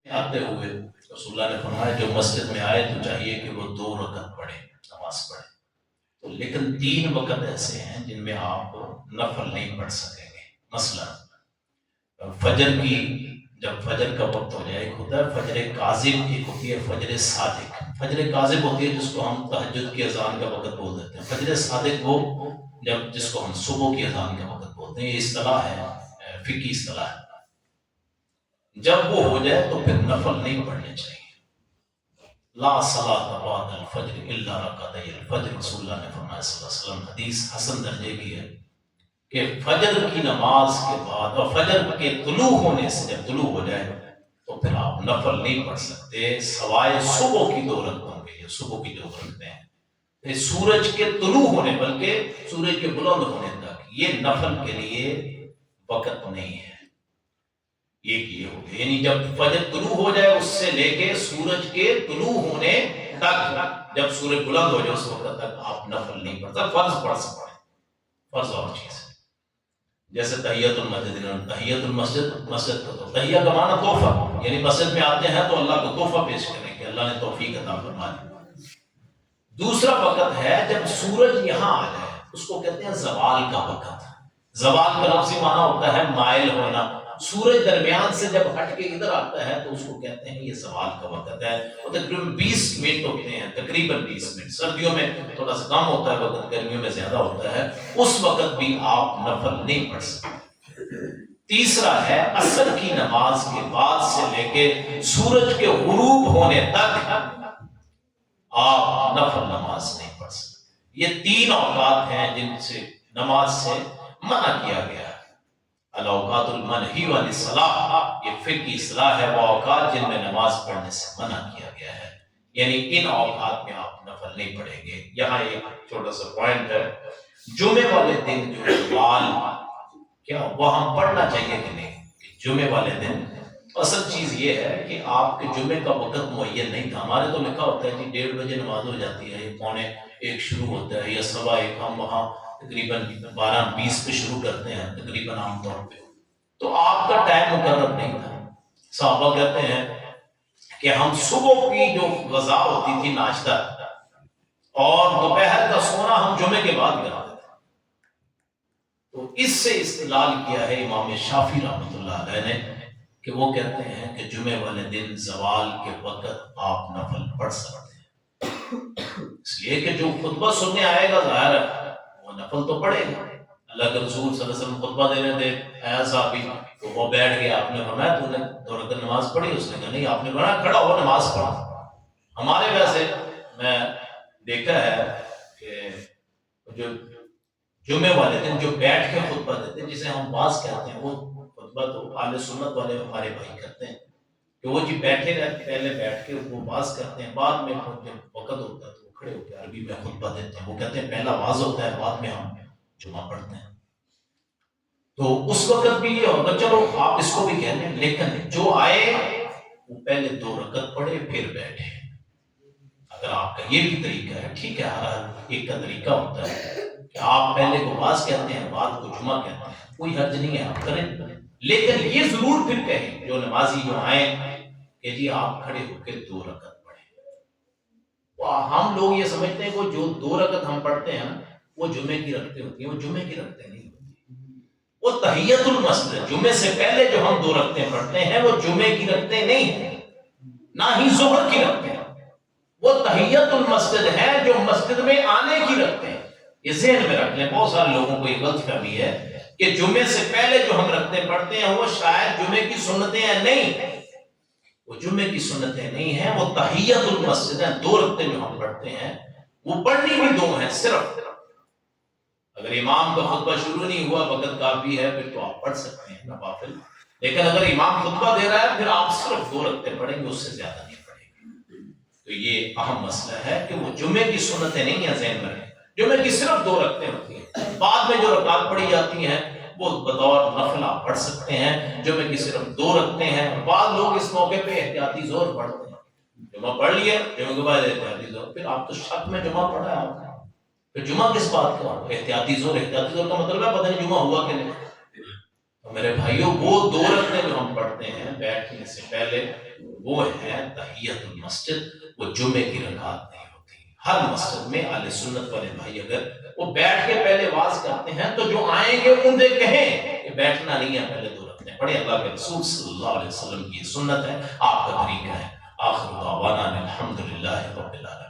آتے ہوئے رسول اللہ نے فرمایا جو مسجد میں آئے تو چاہیے کہ وہ 2 رکعت پڑھے، نماز پڑھے. تو لیکن 3 وقت ایسے ہیں جن میں آپ نفل نہیں پڑھ سکیں گے. مثلا فجر کی، جب فجر کا وقت ہو جائے، ایک ہوتا ہے فجر کاذب، ایک ہوتی ہے فجر صادق. فجر کاذب ہوتی ہے جس کو ہم تہجد کی اذان کا وقت بول دیتے ہیں. فجر صادق وہ جس کو ہم صبح کی اذان کا وقت بولتے ہیں. یہ اصطلاح ہے، فقہی اصطلاح ہے. جب وہ ہو جائے تو پھر نفل نہیں پڑھنے چاہیے. لا صلاۃ بعد الفجر الا رکعتي الفجر. رسول اللہ نے فرمایا صلی اللہ علیہ وسلم، حدیث حسن درجے کی ہے، کہ فجر کی نماز کے بعد اور فجر کے طلوع ہونے سے، جب طلوع ہو جائے تو پھر آپ نفل نہیں پڑھ سکتے سوائے صبح کی 2 رکعتوں کے. یہ صبح کی 2 رکعتیں ہیں سورج کے طلوع ہونے، بلکہ سورج کے بلند ہونے تک. یہ نفل کے لیے وقت نہیں ہے. ایک یہ ہو گیا، یعنی جب فجر طلوع ہو جائے اس سے لے کے سورج کے طلوع ہونے تک، جب سورج بلند ہو جائے اس وقت تک آپ نفل نہیں پڑھتا. فرض پڑھ سکتے ہیں، فرض اور چیز ہے. جیسے تحیت المسجد، تحیت المسجد، مسجد کو تحیہ کا معنی تحفہ، یعنی مسجد میں آتے ہیں تو اللہ کو تحفہ پیش کریں کہ اللہ نے توفیق عطا فرما دی. دوسرا وقت ہے جب سورج یہاں آ جائے، اس کو کہتے ہیں زوال کا وقت. زوال کا لفظی معنی ہوتا ہے مائل ہونا. سورج درمیان سے جب ہٹ کے ادھر آتا ہے تو اس کو کہتے ہیں یہ زوال کا وقت ہے. وہ تقریباً 20 منٹ ہوتے ہیں، تقریباً 20 منٹ. سردیوں میں تھوڑا سا کم ہوتا ہے وقت، گرمیوں میں زیادہ ہوتا ہے. اس وقت بھی آپ نفل نہیں پڑھ سکتے. تیسرا ہے عصر کی نماز کے بعد سے لے کے سورج کے غروب ہونے تک آپ نفل نماز نہیں پڑھ سکتے. یہ 3 اوقات ہیں جن سے نماز سے منع کیا گیا ہے. الاوقات المنہی عن الصلاۃ، یہ فقہی اصطلاح ہے، وہ اوقات جن میں نماز پڑھنے سے منع کیا گیا ہے. یعنی ان اوقات میں آپ نفل نہیں پڑھیں گے. یہاں ایک چھوٹا سا پوائنٹ ہے، جمعے والے دن جو زوال، کیا وہ ہم پڑھنا چاہیے کہ نہیں؟ کہ جمعے والے دن اصل چیز یہ ہے کہ آپ کے جمعے کا وقت معین نہیں تھا. ہمارے تو لکھا ہوتا ہے کہ 1:30 بجے نماز ہو جاتی ہے، یہ 12:45 شروع ہوتا ہے، یا 1:15. ہم وہاں تقریباً 12:20 پہ شروع کرتے ہیں تقریباً عام طور پہ. تو آپ کا ٹائم مقرر نہیں تھا. صحابہ کہتے ہیں کہ ہم صبح کی جو غذا ہوتی تھی، ناشتہ، اور دوپہر کا سونا ہم جمعے کے بعد کرتے تھے. تو اس سے استدلال کیا ہے امام شافعی رحمۃ اللہ علیہ نے، کہ وہ کہتے ہیں کہ جمعے والے دن زوال کے وقت آپ نفل پڑھ سکتے ہیں. اس لیے کہ جو خطبہ سننے آئے گا ظاہر ہے وہ نفل تو پڑھے گا. اللہ کے رسول صلی اللہ علیہ وسلم خطبہ دے رہے تھے، اے صحابی، تو وہ بیٹھ گیا. آپ نے فرمایا تو نے 2 رکعت نماز پڑھی؟ اس نے کہا نہیں. آپ نے فرمایا کھڑا ہو نماز پڑھ. ہمارے ویسے میں دیکھا ہے کہ جو جمعے والے دن جو بیٹھ کے خطبہ دیتے ہیں، جسے ہم باز کہتے ہیں، وہ خطبہ تو اہل سنت والے ہمارے بھائی کرتے ہیں کہ وہ جی بیٹھے رہتے، پہلے بیٹھ کے وہ باز کرتے ہیں، بعد میں جب وقت ہوتا ہے تو وہ کھڑے ہو کے عربی میں خطبہ دیتے ہیں. وہ کہتے ہیں پہلا واز ہوتا ہے، بعد میں ہم جمعہ پڑھتے ہیں. تو اس وقت بھی یہ ہوگا، چلو آپ اس کو بھی کہہ لیں، لیکن جو آئے وہ پہلے 2 رکعت پڑھے پھر بیٹھے. اگر آپ کا یہ بھی طریقہ ہے ٹھیک ہے، ہر ایک کا طریقہ ہوتا ہے کہ آپ پہلے کو باز کہتے ہیں بعد کو جمعہ کہتے ہیں، کوئی حرج نہیں ہے، آپ کریں. لیکن یہ ضرور پھر کہیں جو نمازی جو آئیں کہ جی آپ کھڑے ہو کے 2 رکعت پڑھیں. ہم لوگ یہ سمجھتے ہیں کہ جو 2 رکعت ہم پڑھتے ہیں وہ جمعے کی رکعتیں ہوتی ہیں. وہ جمعے کی رکعتیں نہیں ہوتی. وہ تحیت المسجد، جمعے سے پہلے جو ہم 2 رکعتیں پڑھتے ہیں وہ جمعے کی رکعتیں نہیں ہیں، نہ ہی ظہر کی رکعتیں. وہ تحیت المسجد ہے جو مسجد میں آنے کی رکعتیں ہیں. یہ ذہن میں رکھ لیں. بہت سارے لوگوں کو یہ غلط فہمی ہے کہ جمعے سے پہلے جو ہم رکعتیں پڑھتے ہیں وہ شاید جمعے کی سنتیں ہیں. نہیں، وہ جمعے کی سنتیں نہیں ہیں، وہ تحیت المسجد ہیں. 2 رکعتیں جو ہم پڑھتے ہیں وہ پڑھنی بھی 2 ہیں صرف. اگر امام کا خطبہ شروع نہیں ہوا، وقت کافی ہے، پھر تو آپ پڑھ سکتے ہیں نوافل. لیکن اگر امام خطبہ دے رہا ہے پھر آپ صرف 2 رکعتیں پڑھیں گے، اس سے زیادہ نہیں پڑھیں گے. تو یہ اہم مسئلہ ہے کہ وہ جمعے کی سنتیں نہیں ہیں. ذہن میں رکھیں، جمعے کی صرف 2 رکعتیں ہوتی ہیں. بعد میں جو رکعات پڑھی جاتی ہیں وہ بطور نفل آپ پڑھ سکتے ہیں. جمعے کی صرف 2 رکعتیں ہیں. بعض لوگ اس موقع پہ احتیاطی ظہر پڑھتے ہیں. جمعہ پڑھ لیے، جمعے کے بعد احتیاطی ظہر، پھر آپ تو شک میں جمعہ پڑھا ہے آپ نے، پھر جمعہ کس بات کا؟ احتیاطی ظہر. احتیاطی ظہر کا مطلب ہے پتہ نہیں جمعہ ہوا کہ نہیں. تو میرے بھائیوں، وہ 2 رکعتیں جو ہم پڑھتے ہیں بیٹھنے سے پہلے وہ ہے تحیت المسجد، وہ جمعے کی رکعت نہیں ہوتی۔ ہر مسجد میں اہل سنت والے بھائی اگر وہ بیٹھ کے پہلے واز کرتے ہیں تو جو آئیں گے ان سے کہیں کہ بیٹھنا نہیں ہے، پہلے دو رکعتیں پڑھیں۔ اللہ کے رسول صلی اللہ علیہ وسلم کی یہ سنت ہے، آپ کا طریقہ ہے۔ آخر دعوانا الحمدللہ رب العالمین۔